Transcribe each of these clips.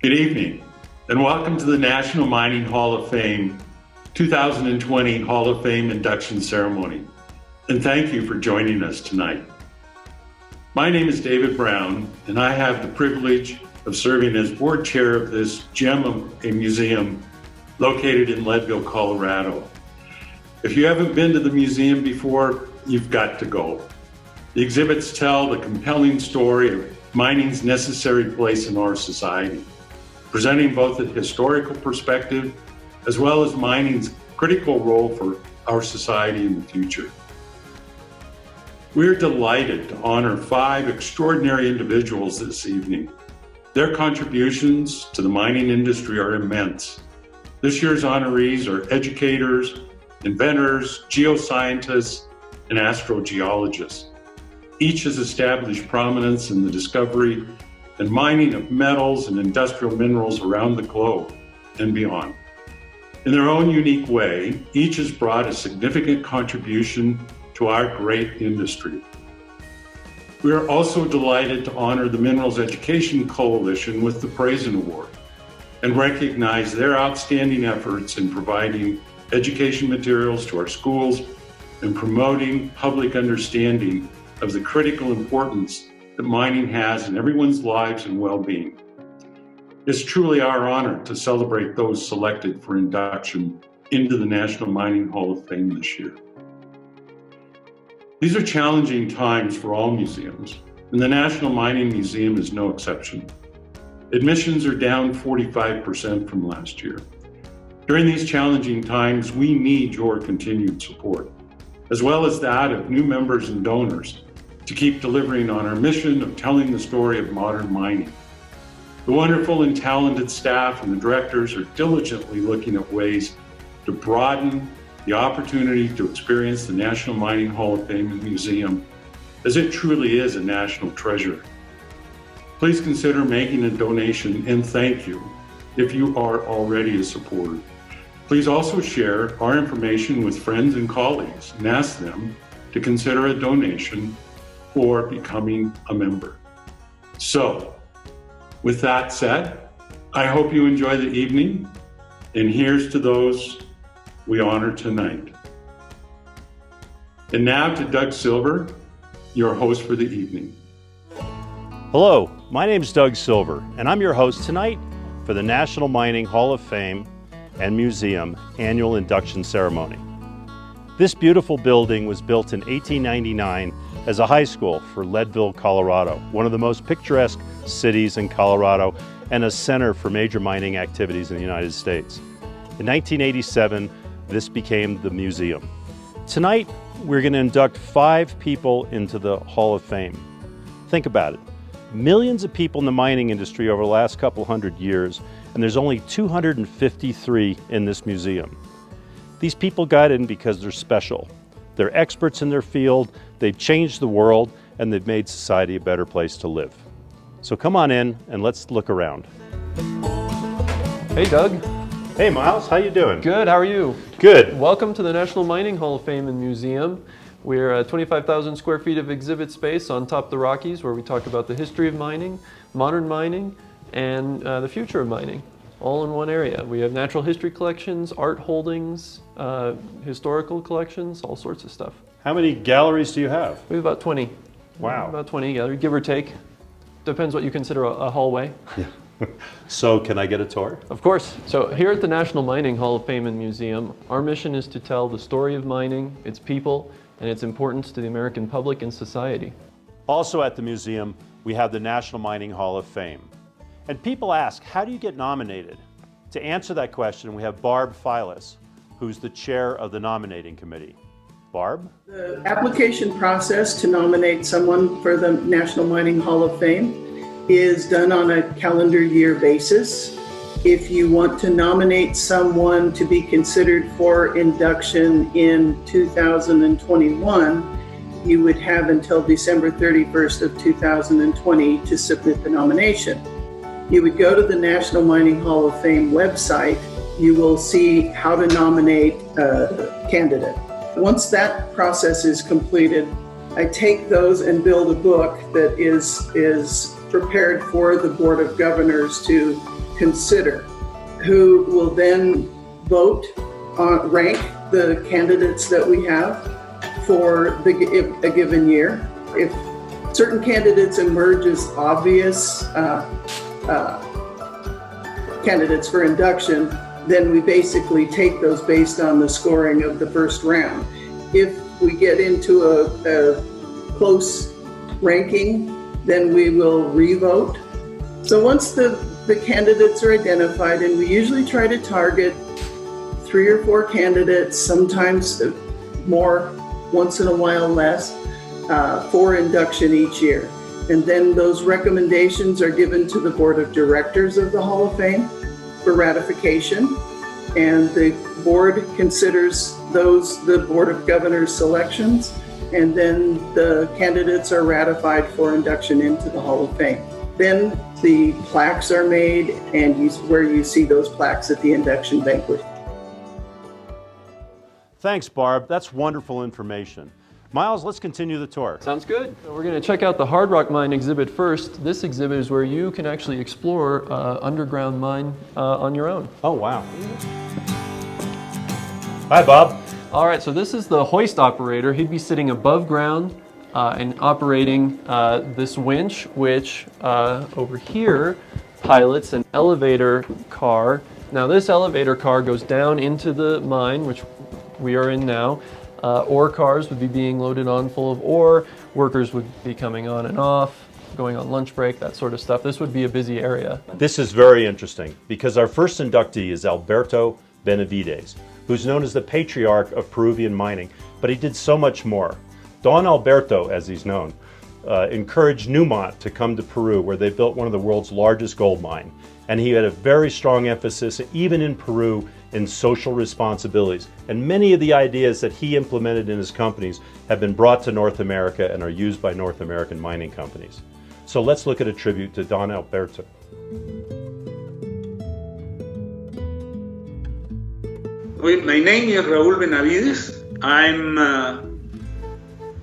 Good evening, and welcome to the National Mining Hall of Fame 2020 Hall of Fame induction ceremony. And thank you for joining us tonight. My name is David Brown, and I have the privilege of serving as board chair of this gem of a museum located in Leadville, Colorado. If you haven't been to the museum before, you've got to go. The exhibits tell the compelling story of mining's necessary place in our society, presenting both a historical perspective as well as mining's critical role for our society in the future. We're delighted to honor 5 extraordinary individuals this evening. Their contributions to the mining industry are immense. This year's honorees are educators, inventors, geoscientists, and astrogeologists. Each has established prominence in the discovery and mining of metals and industrial minerals around the globe and beyond. In their own unique way, each has brought a significant contribution to our great industry. We are also delighted to honor the Minerals Education Coalition with the Praisen Award and recognize their outstanding efforts in providing education materials to our schools and promoting public understanding of the critical importance that mining has in everyone's lives and well-being. It's truly our honor to celebrate those selected for induction into the National Mining Hall of Fame this year. These are challenging times for all museums, and the National Mining Museum is no exception. Admissions are down 45% from last year. During these challenging times, we need your continued support, as well as that of new members and donors, to keep delivering on our mission of telling the story of modern mining. The wonderful and talented staff and the directors are diligently looking at ways to broaden the opportunity to experience the National Mining Hall of Fame and Museum, as it truly is a national treasure. Please consider making a donation, and thank you if you are already a supporter. Please also share our information with friends and colleagues and ask them to consider a donation or becoming a member. So, with that said, I hope you enjoy the evening, and here's to those we honor tonight. And now to Doug Silver, your host for the evening. Hello, my name is Doug Silver, and I'm your host tonight for the National Mining Hall of Fame and Museum Annual Induction Ceremony. This beautiful building was built in 1899 as a high school for Leadville, Colorado, one of the most picturesque cities in Colorado and a center for major mining activities in the United States. In 1987, this became the museum. Tonight, we're going to induct 5 people into the Hall of Fame. Think about it. Millions of people in the mining industry over the last couple hundred years, and there's only 253 in this museum. These people got in because they're special. They're experts in their field, they've changed the world, and they've made society a better place to live. So come on in and let's look around. Hey Doug. Hey Myles, how you doing? Good, how are you? Good. Welcome to the National Mining Hall of Fame and Museum. We're 25,000 square feet of exhibit space on top of the Rockies, where we talk about the history of mining, modern mining, and the future of mining, all in one area. We have natural history collections, art holdings, historical collections, all sorts of stuff. How many galleries do you have? We have about 20. Wow. About 20 galleries, give or take. Depends what you consider a hallway. Yeah. So can I get a tour? Of course. So here at the National Mining Hall of Fame and Museum, our mission is to tell the story of mining, its people, and its importance to the American public and society. Also at the museum, we have the National Mining Hall of Fame. And people ask, how do you get nominated? To answer that question, we have Barb Filas, who's the chair of the nominating committee. Barb? The application process to nominate someone for the National Mining Hall of Fame is done on a calendar year basis. If you want to nominate someone to be considered for induction in 2021, you would have until December 31st of 2020 to submit the nomination. You would go to the National Mining Hall of Fame website. You will see how to nominate a candidate. Once that process is completed, I take those and build a book that is prepared for the Board of Governors to consider, who will then vote, rank the candidates that we have for a given year. If certain candidates emerge as obvious candidates for induction, then we basically take those based on the scoring of the first round. If we get into a close ranking, then we will re-vote. So once the candidates are identified, and we usually try to target 3 or 4 candidates, sometimes more, once in a while less, for induction each year. And then those recommendations are given to the Board of Directors of the Hall of Fame for ratification. And the board considers those the Board of Governors selections, and then the candidates are ratified for induction into the Hall of Fame. Then the plaques are made, and where you see those plaques at the induction banquet. Thanks, Barb. That's wonderful information. Myles, let's continue the tour. Sounds good. So we're going to check out the Hard Rock Mine exhibit first. This exhibit is where you can actually explore underground mine on your own. Oh, wow. Hi, Bob. All right, so this is the hoist operator. He'd be sitting above ground and operating this winch, which over here pilots an elevator car. Now this elevator car goes down into the mine, which we are in now. Ore cars would be being loaded on full of ore. Workers would be coming on and off, going on lunch break, that sort of stuff. This would be a busy area. This is very interesting because our first inductee is ALBERTO BENAVIDES, who's known as the patriarch of Peruvian mining, but he did so much more. Don Alberto, as he's known, encouraged Newmont to come to Peru, where they built one of the world's largest gold mine. And he had a very strong emphasis, even in Peru, in social responsibilities. And many of the ideas that he implemented in his companies have been brought to North America and are used by North American mining companies. So let's look at a tribute to Don Alberto. Well, my name is Raúl Benavides. I'm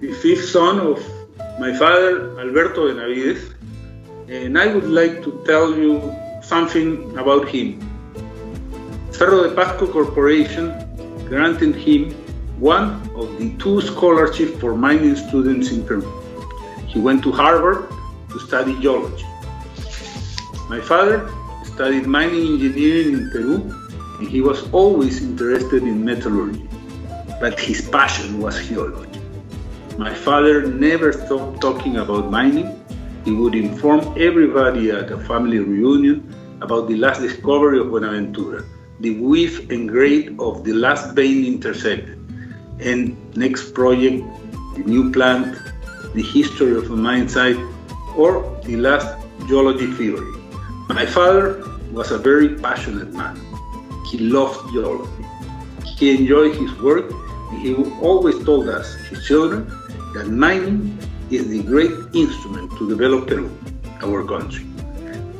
the fifth son of my father, Alberto Benavides, and I would like to tell you something about him. Cerro de Pasco Corporation granted him one of the 2 scholarships for mining students in Peru. He went to Harvard to study geology. My father studied mining engineering in Peru, and he was always interested in metallurgy, but his passion was geology. My father never stopped talking about mining. He would inform everybody at a family reunion about the last discovery of Buenaventura, the width and grade of the last vein intersected, and next project, the new plant, the history of a mine site, or the last geology theory. My father was a very passionate man. He loved geology. He enjoyed his work, and he always told us, his children, that mining is the great instrument to develop Peru, our country.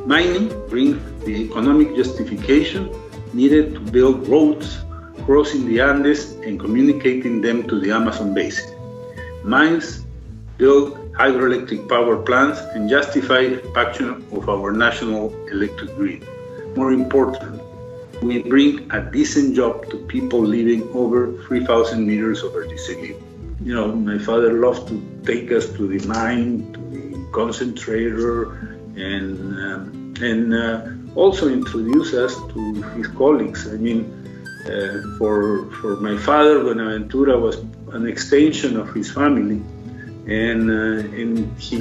Mining brings the economic justification needed to build roads crossing the Andes and communicating them to the Amazon basin. Mines build hydroelectric power plants and justify expansion of our national electric grid. More important, we bring a decent job to people living over 3,000 meters over the sea level. You know, my father loved to take us to the mine, to the concentrator, and also introduce us to his colleagues. I mean, for my father, Buenaventura was an extension of his family, and he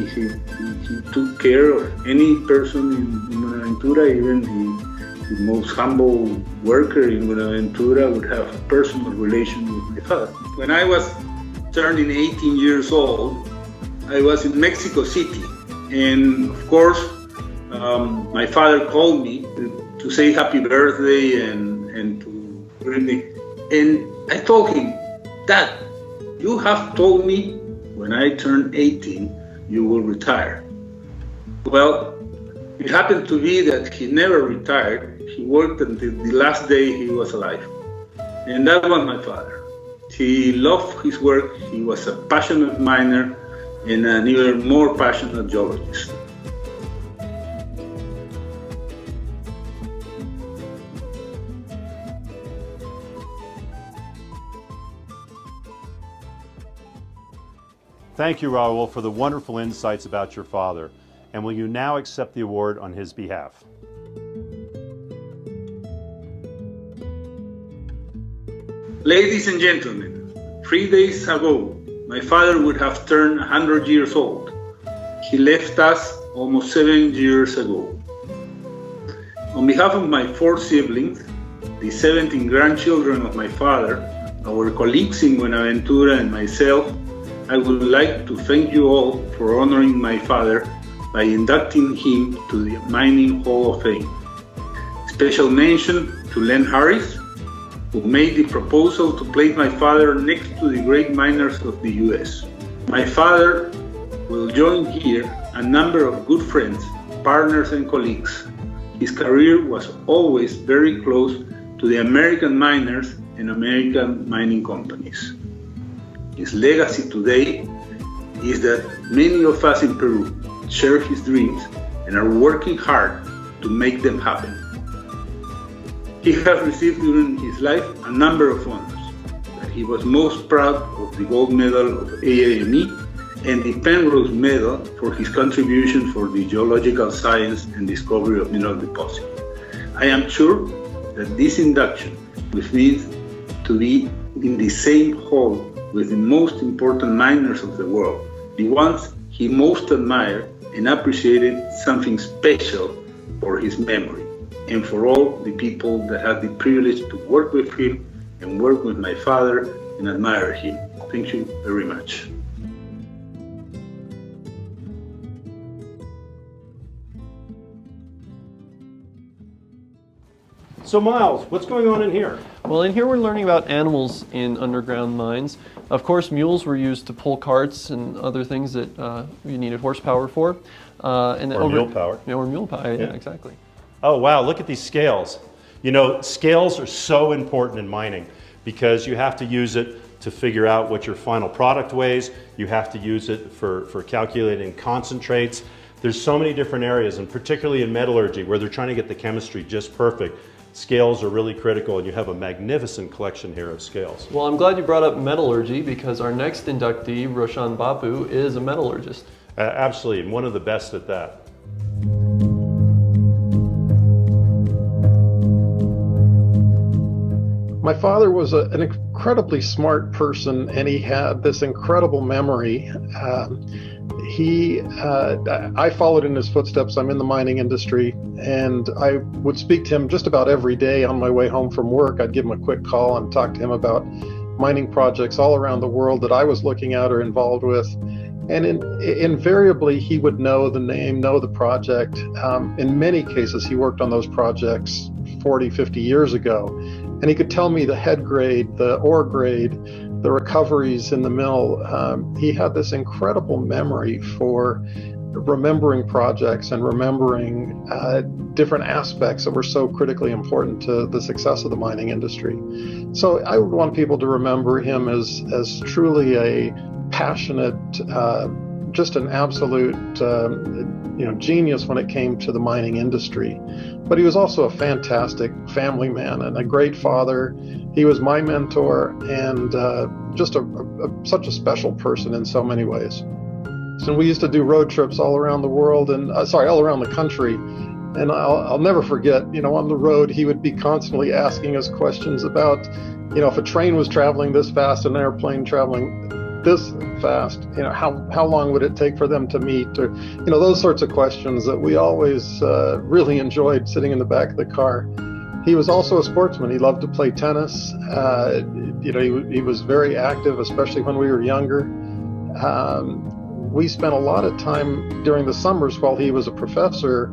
took care of any person in Buenaventura, even the most humble worker in Buenaventura would have a personal relation with my father. When I was turning 18 years old, I was in Mexico City, and of course, my father called me to say happy birthday and to greet me. And I told him, Dad, you have told me when I turn 18, you will retire. Well, it happened to be that he never retired. He worked until the last day he was alive. And that was my father. He loved his work. He was a passionate miner and an even more passionate geologist. Thank you, Raul, for the wonderful insights about your father. And will you now accept the award on his behalf? Ladies and gentlemen, 3 days ago, my father would have turned 100 years old. He left us almost 7 years ago. On behalf of my 4 siblings, the 17 grandchildren of my father, our colleagues in Buenaventura, and myself, I would like to thank you all for honoring my father by inducting him to the Mining Hall of Fame. Special mention to Len Harris, who made the proposal to place my father next to the great miners of the US. My father will join here a number of good friends, partners, and colleagues. His career was always very close to the American miners and American mining companies. His legacy today is that many of us in Peru share his dreams and are working hard to make them happen. He has received during his life a number of honors, but he was most proud of the gold medal of AAME and the Penrose Medal for his contribution for the geological science and discovery of mineral deposits. I am sure that this induction will lead to be in the same hall with the most important miners of the world, the ones he most admired and appreciated something special for his memory, and for all the people that had the privilege to work with him and work with my father and admire him. Thank you very much. So Miles, what's going on in here? Well, in here we're learning about animals in underground mines. Of course, mules were used to pull carts and other things that you needed horsepower for. Or mule power. Yeah, or mule power, yeah, exactly. Oh wow, look at these scales. You know, scales are so important in mining because you have to use it to figure out what your final product weighs. You have to use it for calculating concentrates. There's so many different areas, and particularly in metallurgy where they're trying to get the chemistry just perfect, scales are really critical, and you have a magnificent collection here of scales. Well, I'm glad you brought up metallurgy because our next inductee, Roshan Bapu, is a metallurgist. Absolutely, and one of the best at that. My father was an incredibly smart person, and he had this incredible memory. I followed in his footsteps. I'm in the mining industry, and I would speak to him just about every day on my way home from work. I'd give him a quick call and talk to him about mining projects all around the world that I was looking at or involved with. And invariably, he would know the name, know the project. In many cases, he worked on those projects 40, 50 years ago. And he could tell me the head grade, the ore grade, the recoveries in the mill. He had this incredible memory for remembering projects and remembering different aspects that were so critically important to the success of the mining industry. So I would want people to remember him as truly a passionate, just an absolute genius when it came to the mining industry. But he was also a fantastic family man and a great father. He was my mentor and just such a special person in so many ways. So we used to do road trips all around the world and all around the country. And I'll never forget, on the road, he would be constantly asking us questions about, if a train was traveling this fast, an airplane traveling this fast, how long would it take for them to meet, or those sorts of questions that we always really enjoyed sitting in the back of the car. He was also a sportsman. He loved to play tennis. He was very active, especially when we were younger. We spent a lot of time during the summers while he was a professor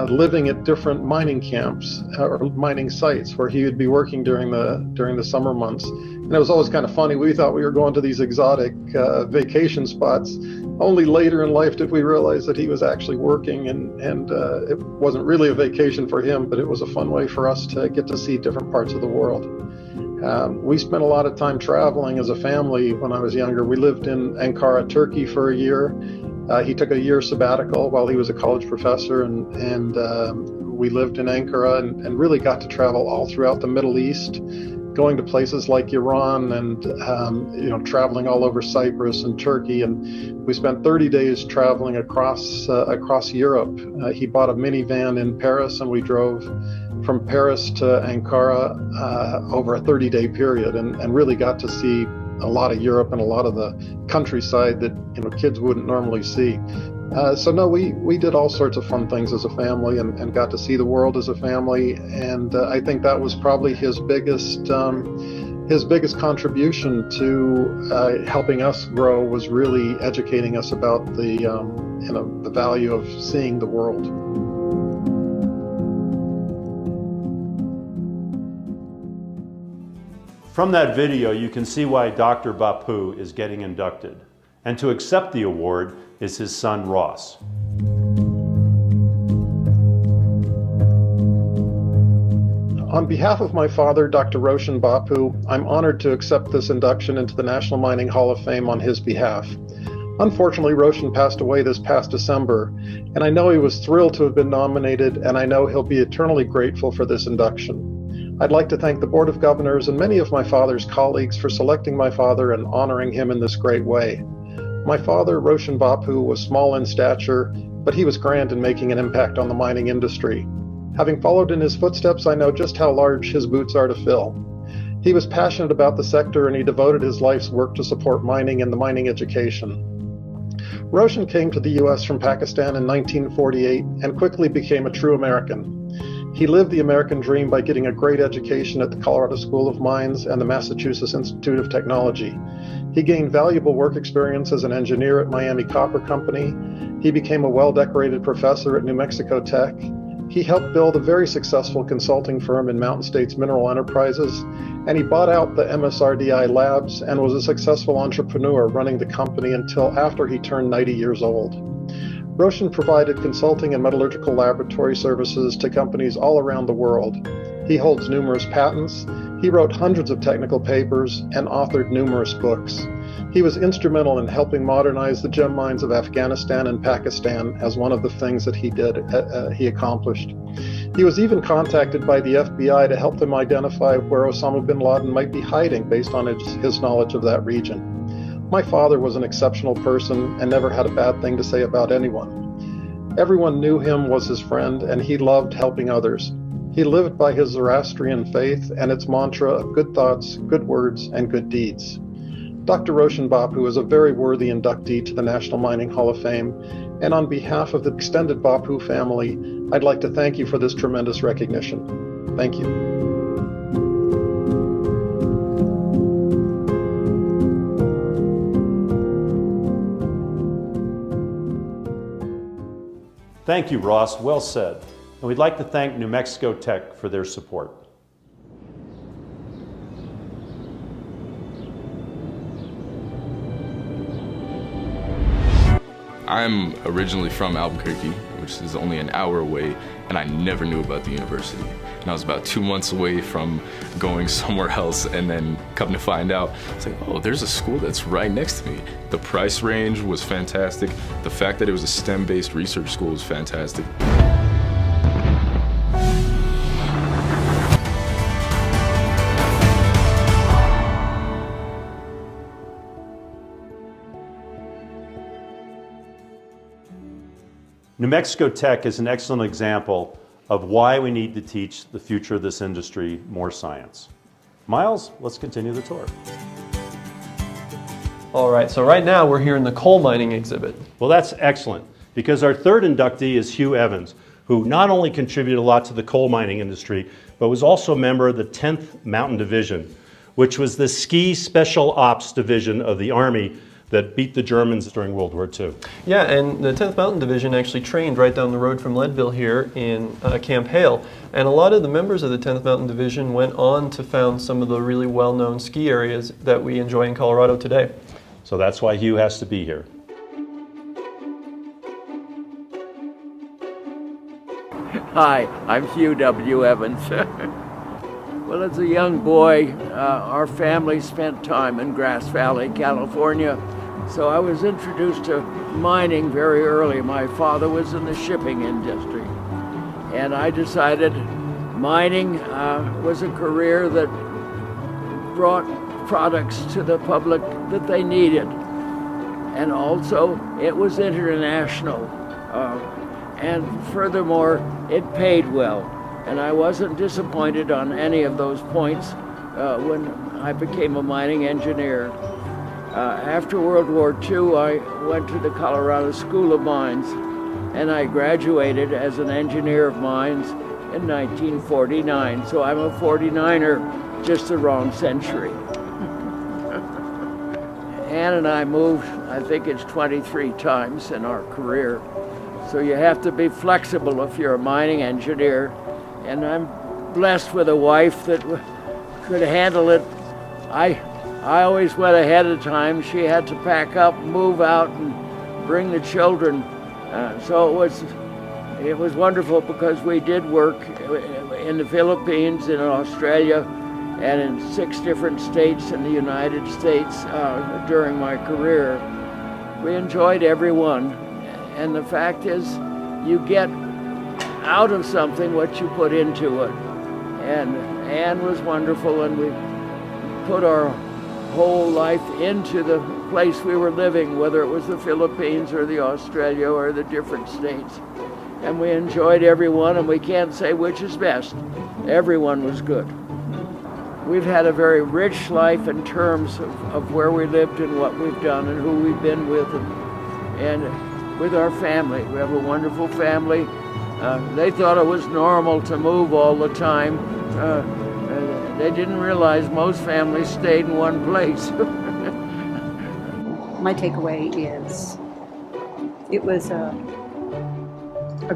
living at different mining camps or mining sites where he would be working during the summer months. And it was always kind of funny. We thought we were going to these exotic vacation spots. Only later in life did we realize that he was actually working, and it wasn't really a vacation for him, but it was a fun way for us to get to see different parts of the world. We spent a lot of time traveling as a family when I was younger. We lived in Ankara, Turkey for a year. He took a year sabbatical while he was a college professor, and we lived in Ankara and really got to travel all throughout the Middle East, going to places like Iran and traveling all over Cyprus and Turkey, and we spent 30 days traveling across Europe. He bought a minivan in Paris, and we drove from Paris to Ankara over a 30-day period, and really got to see a lot of Europe and a lot of the countryside that kids wouldn't normally see. We did all sorts of fun things as a family, and got to see the world as a family. And I think that was probably his biggest contribution to helping us grow, was really educating us about the value of seeing the world. From that video, you can see why Dr. Bapu is getting inducted. And to accept the award is his son, Ross. On behalf of my father, Dr. Roshan Bapu, I'm honored to accept this induction into the National Mining Hall of Fame on his behalf. Unfortunately, Roshan passed away this past December, and I know he was thrilled to have been nominated, and I know he'll be eternally grateful for this induction. I'd like to thank the Board of Governors and many of my father's colleagues for selecting my father and honoring him in this great way. My father, Roshan Bapu, was small in stature, but he was grand in making an impact on the mining industry. Having followed in his footsteps, I know just how large his boots are to fill. He was passionate about the sector, and he devoted his life's work to support mining and the mining education. Roshan came to the U.S. from Pakistan in 1948 and quickly became a true American. He lived the American dream by getting a great education at the Colorado School of Mines and the Massachusetts Institute of Technology. He gained valuable work experience as an engineer at Miami Copper Company. He became a well-decorated professor at New Mexico Tech. He helped build a very successful consulting firm in Mountain States Mineral Enterprises, and he bought out the MSRDI labs and was a successful entrepreneur running the company until after he turned 90 years old. Roshan provided consulting and metallurgical laboratory services to companies all around the world. He holds numerous patents. He wrote hundreds of technical papers and authored numerous books. He was instrumental in helping modernize the gem mines of Afghanistan and Pakistan as one of the things that he accomplished. He was even contacted by the FBI to help them identify where Osama bin Laden might be hiding based on his knowledge of that region. My father was an exceptional person and never had a bad thing to say about anyone. Everyone knew him was his friend, and he loved helping others. He lived by his Zoroastrian faith and its mantra of good thoughts, good words, and good deeds. Dr. Roshan Bapu is a very worthy inductee to the National Mining Hall of Fame, and on behalf of the extended Bapu family, I'd like to thank you for this tremendous recognition. Thank you. Thank you, Ross. Well said. And we'd like to thank New Mexico Tech for their support. I'm originally from Albuquerque, which is only an hour away, and I never knew about the university. And I was about 2 months away from going somewhere else, and then come to find out, it's like, oh, there's a school that's right next to me. The price range was fantastic. The fact that it was a STEM-based research school was fantastic. New Mexico Tech is an excellent example of why we need to teach the future of this industry more science. Myles, let's continue the tour. All right, so right now we're here in the coal mining exhibit. Well, that's excellent, because our third inductee is Hugh Evans, who not only contributed a lot to the coal mining industry, but was also a member of the 10th Mountain Division, which was the ski special ops division of the Army that beat the Germans during World War II. Yeah, and the 10th Mountain Division actually trained right down the road from Leadville here in Camp Hale. And a lot of the members of the 10th Mountain Division went on to found some of the really well-known ski areas that we enjoy in Colorado today. So that's why Hugh has to be here. Hi, I'm Hugh W. Evans. Well, as a young boy, our family spent time in Grass Valley, California. So I was introduced to mining very early. My father was in the shipping industry. And I decided mining was a career that brought products to the public that they needed. And also, it was international. And furthermore, it paid well. And I wasn't disappointed on any of those points when I became a mining engineer. After World War II, I went to the Colorado School of Mines, and I graduated as an engineer of mines in 1949. So I'm a 49er, just the wrong century. Ann and I moved, I think it's 23 times in our career. So you have to be flexible if you're a mining engineer. And I'm blessed with a wife that could handle it. I always went ahead of time. She had to pack up, move out, and bring the children. So it was wonderful because we did work in the Philippines, in Australia, and in 6 different states in the United States during my career. We enjoyed every one. And the fact is, you get out of something what you put into it. And Ann was wonderful, and we put our whole life into the place we were living, whether it was the Philippines or the Australia or the different states. And we enjoyed every one, and we can't say which is best. Everyone was good. We've had a very rich life in terms of where we lived and what we've done and who we've been with, and with our family. We have a wonderful family. They thought it was normal to move all the time. They didn't realize most families stayed in one place. My takeaway is it was a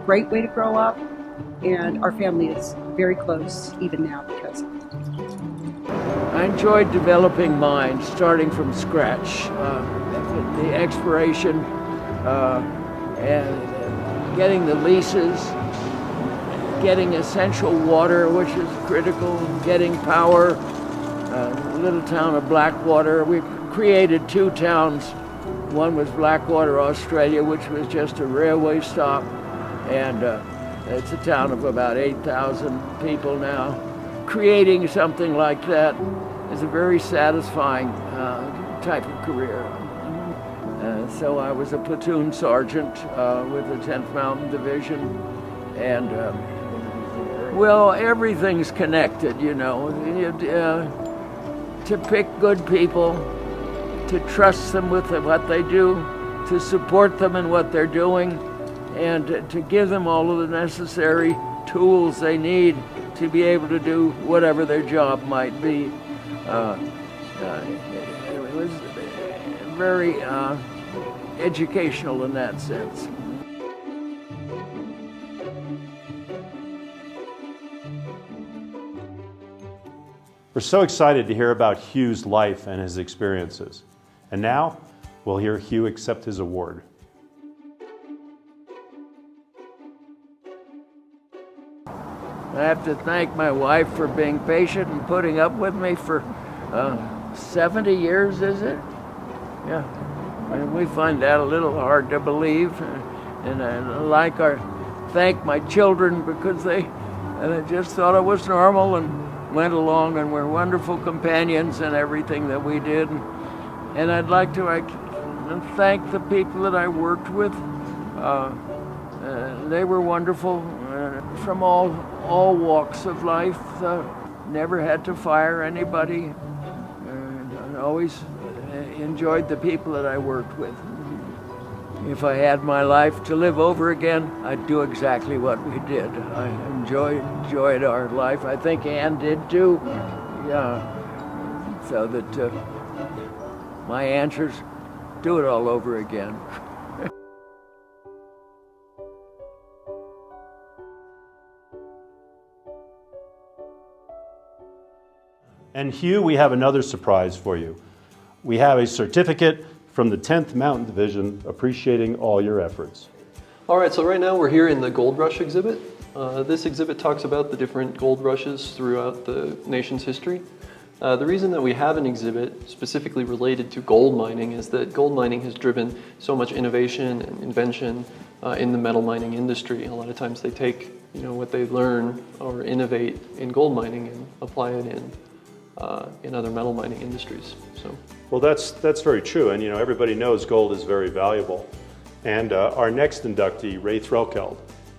great way to grow up, and our family is very close even now because of it. I enjoyed developing mines, starting from scratch. The exploration and getting the leases, getting essential water, which is critical, getting power. Little town of Blackwater. We created 2 towns. One was Blackwater, Australia, which was just a railway stop, and it's a town of about 8,000 people now. Creating something like that is a very satisfying type of career. So I was a platoon sergeant with the 10th Mountain Division, and well, everything's connected, you know. To pick good people, to trust them with what they do, to support them in what they're doing, and to give them all of the necessary tools they need to be able to do whatever their job might be. It was very educational in that sense. We're so excited to hear about Hugh's life and his experiences. And now, we'll hear Hugh accept his award. I have to thank my wife for being patient and putting up with me for 70 years, is it? Yeah. And we find that a little hard to believe. And I thank my children because they just thought it was normal and went along and were wonderful companions in everything that we did. And I'd like to thank the people that I worked with. They were wonderful from all walks of life. Never had to fire anybody. I always enjoyed the people that I worked with. If I had my life to live over again, I'd do exactly what we did. I enjoyed our life. I think Ann did too. Yeah. So that my answers, do it all over again. And Hugh, we have another surprise for you. We have a certificate from the 10th Mountain Division appreciating all your efforts. All right, so right now we're here in the Gold Rush exhibit. This exhibit talks about the different gold rushes throughout the nation's history. The reason that we have an exhibit specifically related to gold mining is that gold mining has driven so much innovation and invention in the metal mining industry. A lot of times they take what they learn or innovate in gold mining and apply it in in other metal mining industries. So, well, that's very true, and everybody knows gold is very valuable. And our next inductee, Ray Threlkeld,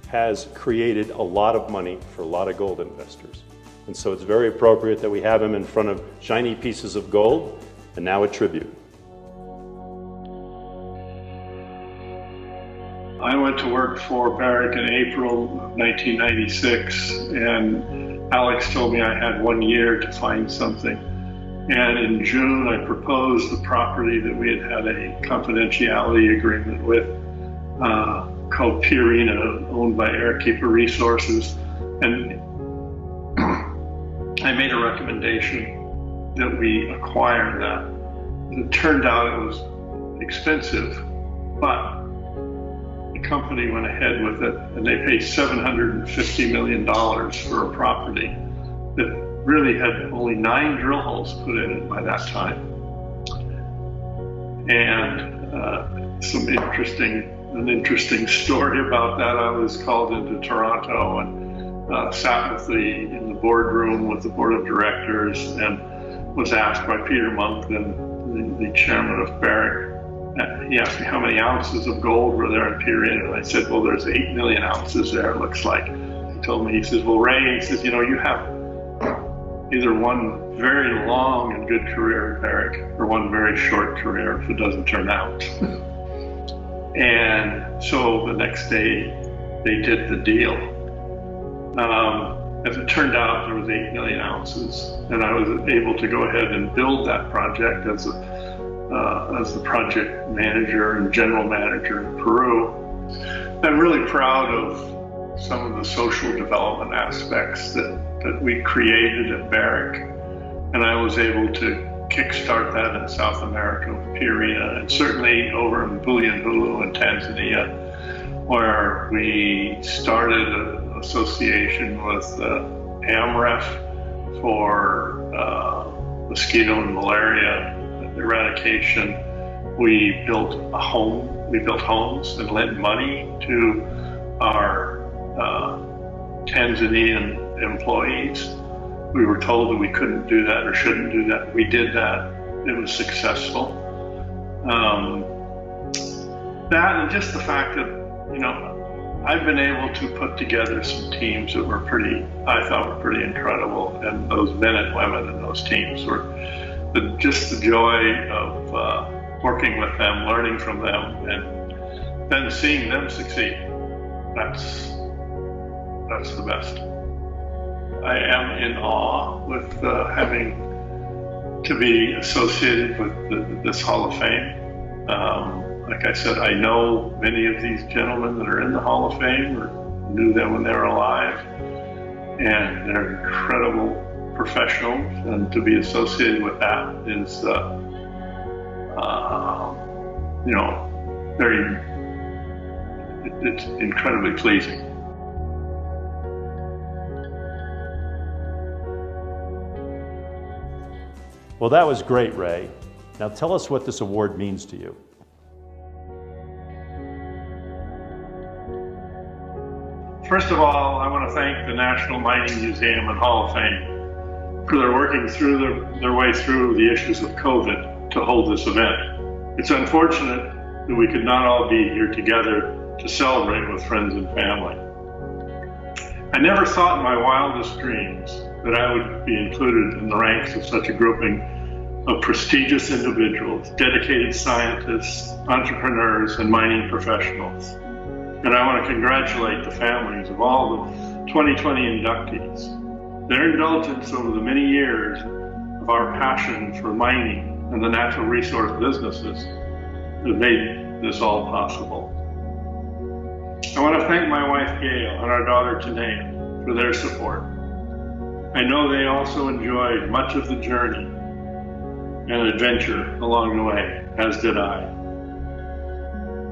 has created a lot of money for a lot of gold investors. And so it's very appropriate that we have him in front of shiny pieces of gold, and now a tribute. I went to work for Barrick in April of 1996, and Alex told me I had 1 year to find something. And in June, I proposed the property that we had a confidentiality agreement with, called Purina, owned by Airkeeper Resources. And I made a recommendation that we acquire that. It turned out it was expensive, but the company went ahead with it, and they paid $750 million for a property that really had only 9 drill holes put in it by that time. And an interesting story about that. I was called into Toronto and sat in the boardroom with the board of directors, and was asked by Peter Monk, then the chairman of Barrick. He asked me how many ounces of gold were there in Purina, and I said, well, there's 8 million ounces there, it looks like. He told me, he says, well, Ray, he says, you have either one very long and good career at Barrick or one very short career if it doesn't turn out. And so the next day they did the deal. As it turned out, there was 8 million ounces, and I was able to go ahead and build that project as the project manager and general manager in Peru. I'm really proud of some of the social development aspects that we created at Barrick, and I was able to kickstart that in South America with Purina, and certainly over in Bulyanhulu in Tanzania, where we started an association with AMREF for mosquito and malaria eradication. We built homes and lent money to our Tanzanian employees. We were told that we couldn't do that or shouldn't do that. We did that. It was successful. That, and just the fact that, I've been able to put together some teams that I thought were pretty incredible. And those men and women in those teams were just the joy of working with them, learning from them, and then seeing them succeed. That's the best. I am in awe with having to be associated with this Hall of Fame. Like I said, I know many of these gentlemen that are in the Hall of Fame, or knew them when they were alive, and they're incredible professionals, and to be associated with that is, it's incredibly pleasing. Well, that was great, Ray. Now tell us what this award means to you. First of all, I want to thank the National Mining Museum and Hall of Fame for their working through their way through the issues of COVID to hold this event. It's unfortunate that we could not all be here together to celebrate with friends and family. I never thought in my wildest dreams that I would be included in the ranks of such a grouping of prestigious individuals, dedicated scientists, entrepreneurs, and mining professionals. And I want to congratulate the families of all the 2020 inductees. Their indulgence over the many years of our passion for mining and the natural resource businesses has made this all possible. I want to thank my wife Gail and our daughter Tanea for their support. I know they also enjoyed much of the journey and adventure along the way, as did I.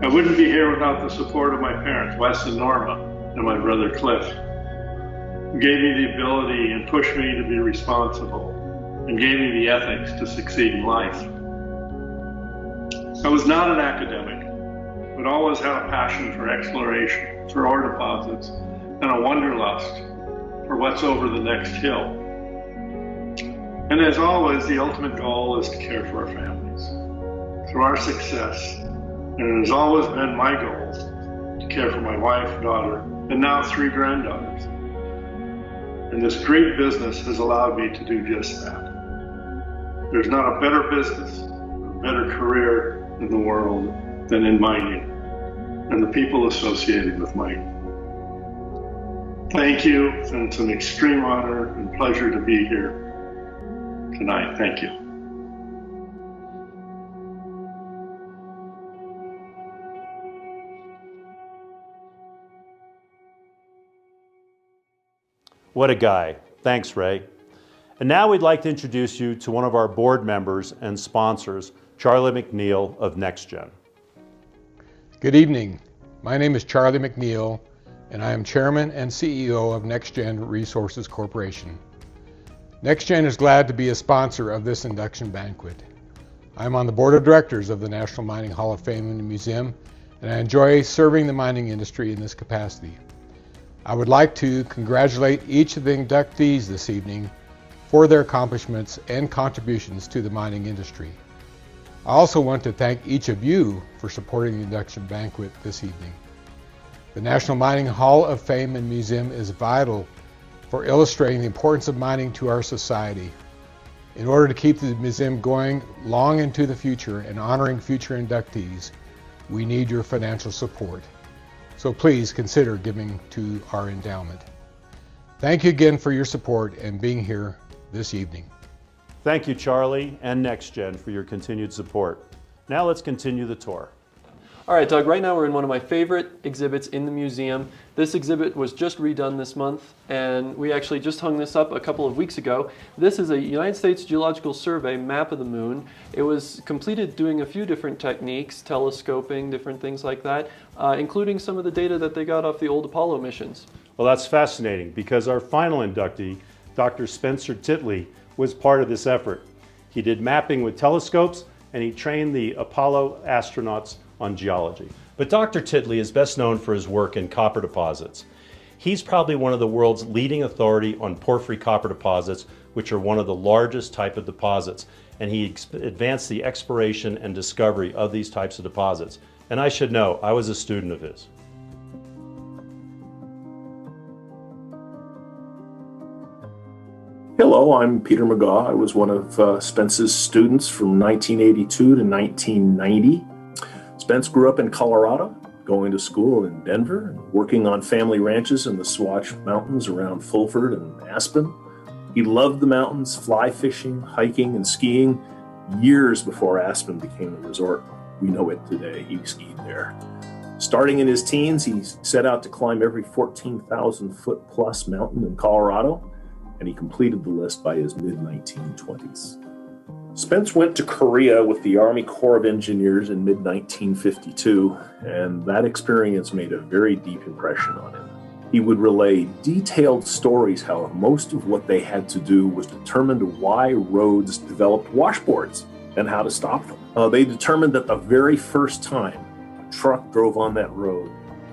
I wouldn't be here without the support of my parents, Wes and Norma, and my brother Cliff, who gave me the ability and pushed me to be responsible, and gave me the ethics to succeed in life. I was not an academic, but always had a passion for exploration, for ore deposits, and a wanderlust for what's over the next hill. And as always, the ultimate goal is to care for our families. Through our success, and it has always been my goal to care for my wife, daughter, and now 3 granddaughters. And this great business has allowed me to do just that. There's not a better business, a better career in the world than in mining and the people associated with mining. Thank you, and it's an extreme honor and pleasure to be here tonight. Thank you. What a guy. Thanks, Ray. And now we'd like to introduce you to one of our board members and sponsors, Charlie McNeil of NextGen. Good evening. My name is Charlie McNeil, and I am Chairman and CEO of NextGen Resources Corporation. NextGen is glad to be a sponsor of this induction banquet. I am on the board of directors of the National Mining Hall of Fame and Museum, and I enjoy serving the mining industry in this capacity. I would like to congratulate each of the inductees this evening for their accomplishments and contributions to the mining industry. I also want to thank each of you for supporting the induction banquet this evening. The National Mining Hall of Fame and Museum is vital for illustrating the importance of mining to our society. In order to keep the museum going long into the future and honoring future inductees, we need your financial support. So please consider giving to our endowment. Thank you again for your support and being here this evening. Thank you, Charlie and NextGen, for your continued support. Now let's continue the tour. All right, Doug, right now we're in one of my favorite exhibits in the museum. This exhibit was just redone this month, and we actually just hung this up a couple of weeks ago. This is a United States Geological Survey map of the moon. It was completed doing a few different techniques, telescoping, different things like that, including some of the data that they got off the old Apollo missions. Well, that's fascinating because our final inductee, Dr. Spencer Titley, was part of this effort. He did mapping with telescopes, and he trained the Apollo astronauts on geology. But Dr. Titley is best known for his work in copper deposits. He's probably one of the world's leading authority on porphyry copper deposits, which are one of the largest type of deposits. And he advanced the exploration and discovery of these types of deposits. And I should know, I was a student of his. Hello, I'm Peter McGaw. I was one of Spence's students from 1982 to 1990. Spence grew up in Colorado, going to school in Denver, and working on family ranches in the Swatch Mountains around Fulford and Aspen. He loved the mountains, fly fishing, hiking, and skiing years before Aspen became a resort we know it today. He skied there. Starting in his teens, he set out to climb every 14,000 foot plus mountain in Colorado, and he completed the list by his mid-1920s. Spence went to Korea with the Army Corps of Engineers in mid-1952, and that experience made a very deep impression on him. He would relay detailed stories how most of what they had to do was determine why roads developed washboards and how to stop them. They determined that the very first time a truck drove on that road,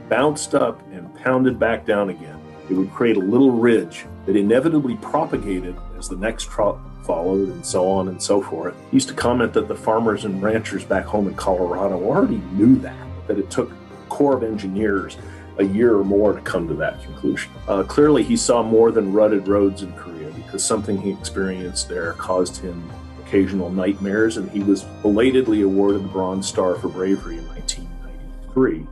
bounced up and pounded back down again, it would create a little ridge that inevitably propagated as the next truck followed, and so on and so forth. He used to comment that the farmers and ranchers back home in Colorado already knew that it took Corps of Engineers a year or more to come to that conclusion. Clearly, he saw more than rutted roads in Korea because something he experienced there caused him occasional nightmares, and he was belatedly awarded the Bronze Star for bravery in 1993.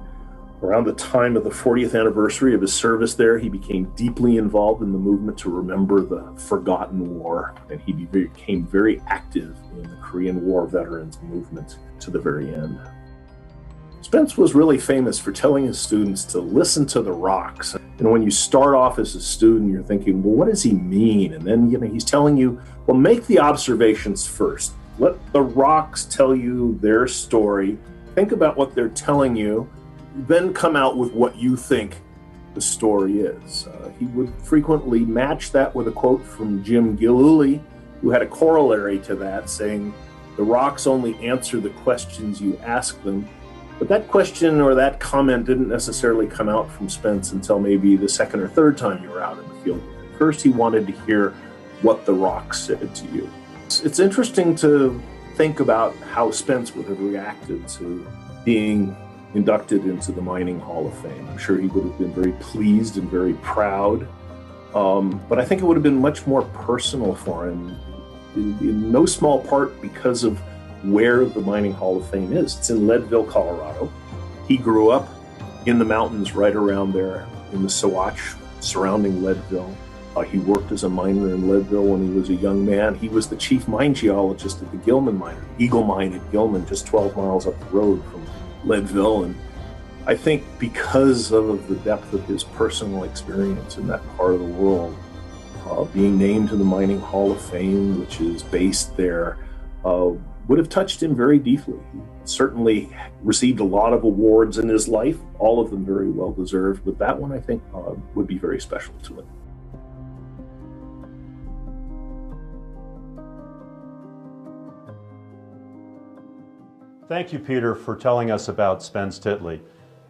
Around the time of the 40th anniversary of his service there, he became deeply involved in the movement to remember the forgotten war, and he became very active in the Korean War veterans movement to the very end. Spence was really famous for telling his students to listen to the rocks. And when you start off as a student, you're thinking, well, what does he mean? And then he's telling you, well, make the observations first. Let the rocks tell you their story. Think about what they're telling you. Then come out with what you think the story is. He would frequently match that with a quote from Jim Gillooly, who had a corollary to that, saying, the rocks only answer the questions you ask them. But that question or that comment didn't necessarily come out from Spence until maybe the second or third time you were out in the field. First, he wanted to hear what the rocks said to you. it's interesting to think about how Spence would have reacted to being inducted into the Mining Hall of Fame. I'm sure he would have been very pleased and very proud. But I think it would have been much more personal for him, in no small part because of where the Mining Hall of Fame is. It's in Leadville, Colorado. He grew up in the mountains right around there in the Sawatch surrounding Leadville. He worked as a miner in Leadville when he was a young man. He was the chief mine geologist at the Gilman mine, Eagle Mine at Gilman, just 12 miles up the road from Leadville. And I think because of the depth of his personal experience in that part of the world, being named to the Mining Hall of Fame, which is based there, would have touched him very deeply. He certainly received a lot of awards in his life, all of them very well deserved, but that one I think would be very special to him. Thank you, Peter, for telling us about Spence Titley.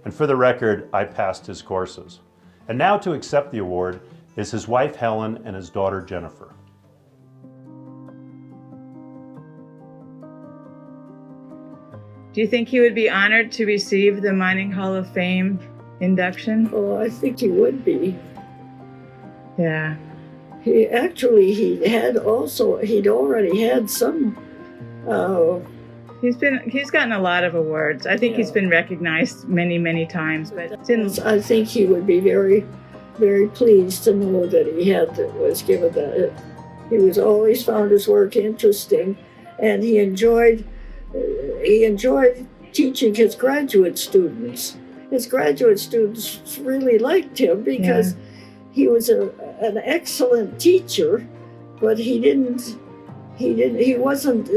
And for the record, I passed his courses. And now to accept the award is his wife, Helen, and his daughter, Jennifer. Do you think he would be honored to receive the Mining Hall of Fame induction? Oh, I think he would be. Yeah. He'd already had some. He's gotten a lot of awards. I think he's been recognized many, many times, but I think he would be very, very pleased to know that was given that. He was always found his work interesting, and he enjoyed teaching his graduate students. His graduate students really liked him because he was an excellent teacher, but he wasn't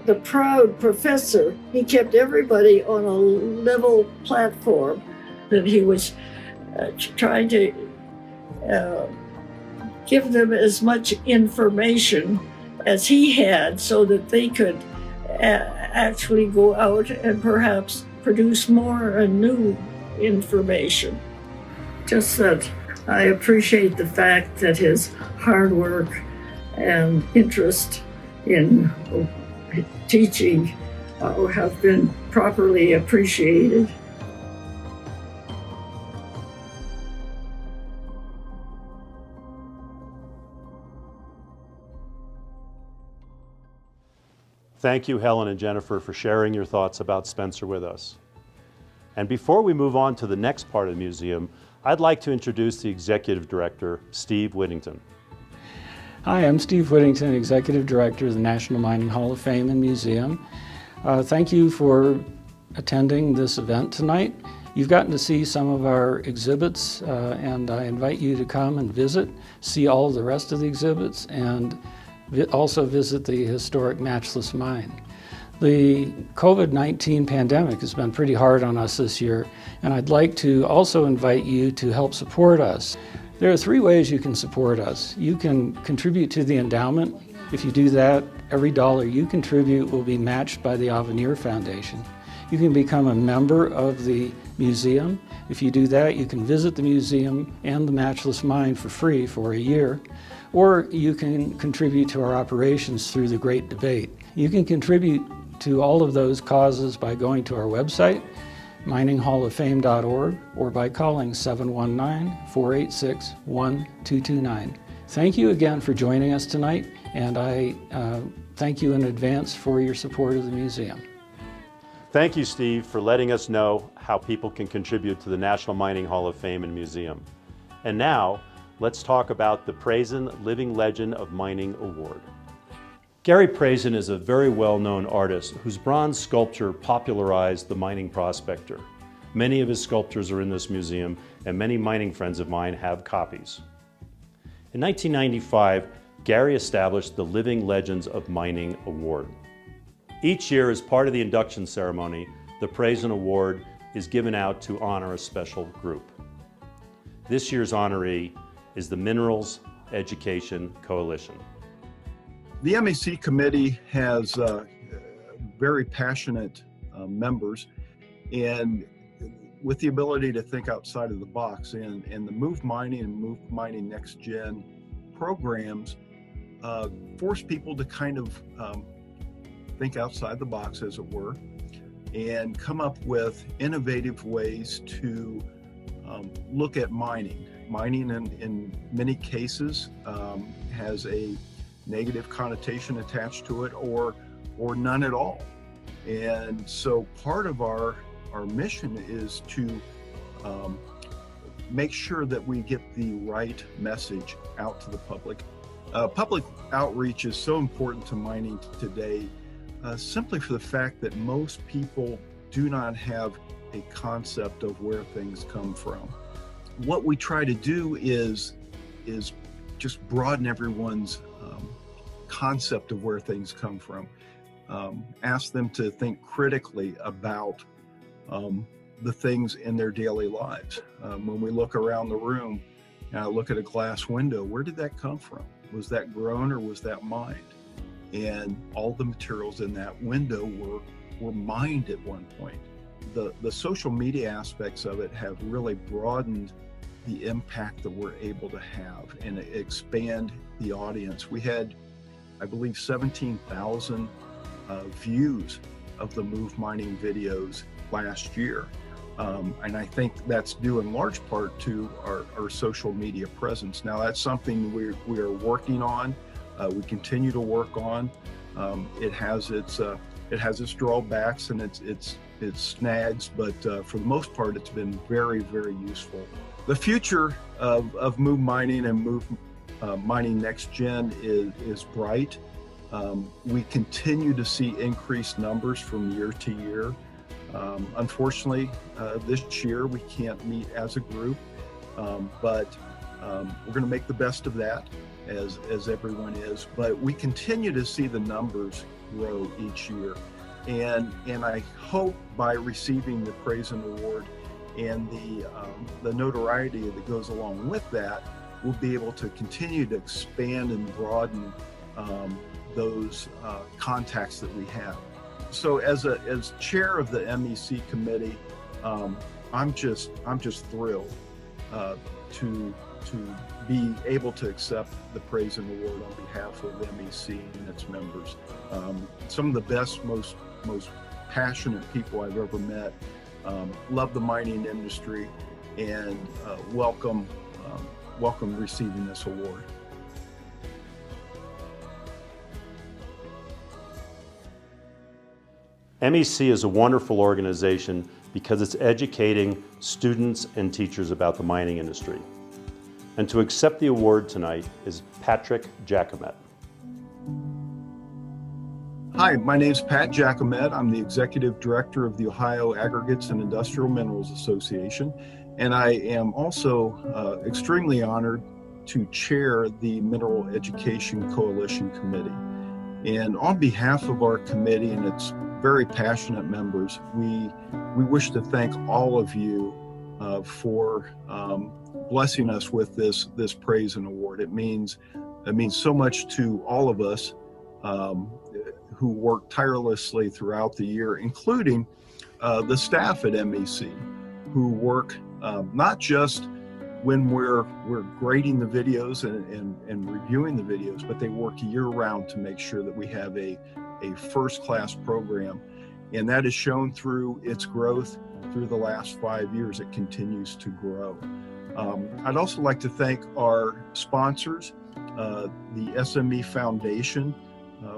the proud professor. He kept everybody on a level platform, that he was trying to give them as much information as he had so that they could actually go out and perhaps produce more and new information. Just that I appreciate the fact that his hard work and interest in teaching have been properly appreciated. Thank you, Helen and Jennifer, for sharing your thoughts about Spencer with us. And before we move on to the next part of the museum, I'd like to introduce the Executive Director, Steve Whittington. Hi, I'm Steve Whittington, Executive Director of the National Mining Hall of Fame and Museum. Thank you for attending this event tonight. You've gotten to see some of our exhibits, and I invite you to come and visit, see all of the rest of the exhibits, and also visit the historic Matchless Mine. The COVID-19 pandemic has been pretty hard on us this year, and I'd like to also invite you to help support us. There are 3 ways you can support us. You can contribute to the endowment. If you do that, every dollar you contribute will be matched by the Avenir Foundation. You can become a member of the museum. If you do that, you can visit the museum and the Matchless Mine for free for a year. Or you can contribute to our operations through the Great Debate. You can contribute to all of those causes by going to our website, mininghalloffame.org, or by calling 719-486-1229. Thank you again for joining us tonight, and I thank you in advance for your support of the museum. Thank you, Steve, for letting us know how people can contribute to the National Mining Hall of Fame and Museum. And now, let's talk about the Prazen Living Legend of Mining Award. Gary Prazen is a very well-known artist whose bronze sculpture popularized the mining prospector. Many of his sculptures are in this museum, and many mining friends of mine have copies. In 1995, Gary established the Living Legends of Mining Award. Each year, as part of the induction ceremony, the Prazen Award is given out to honor a special group. This year's honoree is the Minerals Education Coalition. The MEC committee has very passionate members, and with the ability to think outside of the box, and the Move Mining and Move Mining Next Gen programs force people to kind of think outside the box, as it were, and come up with innovative ways to look at mining. Mining in many cases has a negative connotation attached to it, or none at all. And so part of our mission is to make sure that we get the right message out to the public. Public outreach is so important to mining today, simply for the fact that most people do not have a concept of where things come from. What we try to do is just broaden everyone's concept of where things come from. Ask them to think critically about the things in their daily lives. When we look around the room and look at a glass window, where did that come from? Was that grown or was that mined? And all the materials in that window were mined at one point. The social media aspects of it have really broadened the impact that we're able to have and expand the audience. We had, I believe, 17,000 views of the Move Mining videos last year. And I think that's due in large part to our social media presence. Now, that's something we are working on. We continue to work on. It has its drawbacks and its snags, but for the most part, it's been very, very useful. The future of Move Mining and Move Mining Next Gen is bright. We continue to see increased numbers from year to year. Unfortunately, this year we can't meet as a group, but we're going to make the best of that, as everyone is. But we continue to see the numbers grow each year, and I hope by receiving the praise and award and the notoriety that goes along with that, we'll be able to continue to expand and broaden those contacts that we have. So as chair of the MEC committee, I'm just thrilled to be able to accept the praise and award on behalf of MEC and its members. Some of the best, most passionate people I've ever met. Love the mining industry and welcome receiving this award. MEC is a wonderful organization because it's educating students and teachers about the mining industry. And to accept the award tonight is Patrick JACOMET. Hi, my name is Pat JACOMET. I'm the Executive Director of the Ohio Aggregates and Industrial Minerals Association, and I am also extremely honored to chair the Mineral Education Coalition Committee. And on behalf of our committee and its very passionate members, we wish to thank all of you for blessing us with this praise and award. It means so much to all of us who work tirelessly throughout the year, including the staff at MEC, who work not just when we're grading the videos and reviewing the videos, but they work year-round to make sure that we have a first-class program. And that is shown through its growth through the last 5 years. It continues to grow. I'd also like to thank our sponsors, the SME Foundation,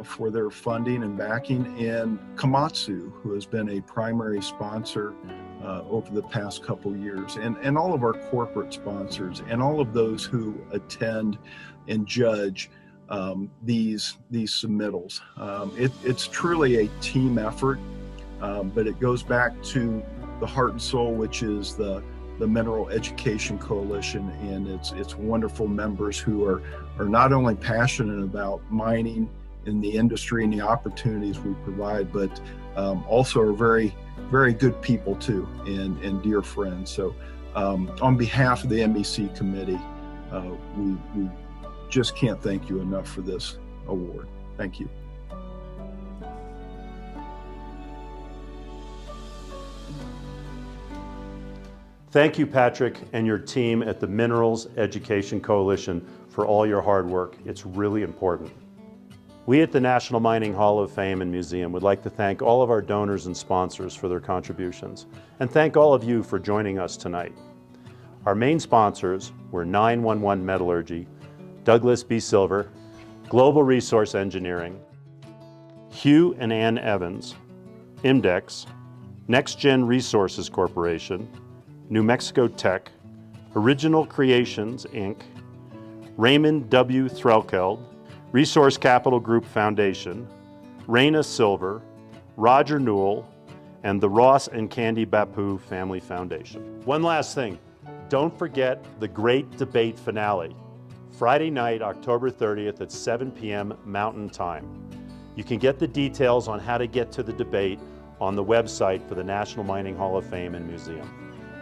for their funding and backing, and Komatsu, who has been a primary sponsor over the past couple years, and all of our corporate sponsors, and all of those who attend and judge these submittals. It's truly a team effort, but it goes back to the heart and soul, which is the Mineral Education Coalition and its wonderful members who are not only passionate about mining in the industry and the opportunities we provide, but also are very, very good people too, and dear friends. So on behalf of the MEC committee, we just can't thank you enough for this award. Thank you. Thank you, Patrick, and your team at the Minerals Education Coalition for all your hard work. It's really important. We at the National Mining Hall of Fame and Museum would like to thank all of our donors and sponsors for their contributions, and thank all of you for joining us tonight. Our main sponsors were 911 Metallurgy, Douglas B. Silver, Global Resource Engineering, Hugh and Ann Evans, IMDEX, NextGen Resources Corporation, New Mexico Tech, Original Creations, Inc., Raymond W. Threlkeld, Resource Capital Group Foundation, Raina Silver, Roger Newell, and the Ross and Candy Bapu Family Foundation. One last thing, don't forget the great debate finale, Friday night, October 30th at 7 p.m. Mountain Time. You can get the details on how to get to the debate on the website for the National Mining Hall of Fame and Museum.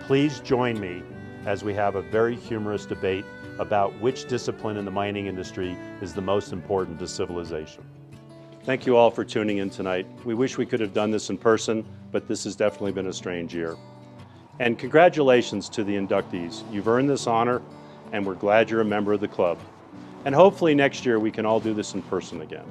Please join me as we have a very humorous debate about which discipline in the mining industry is the most important to civilization. Thank you all for tuning in tonight. We wish we could have done this in person, but this has definitely been a strange year. And congratulations to the inductees. You've earned this honor, and we're glad you're a member of the club. And hopefully next year we can all do this in person again.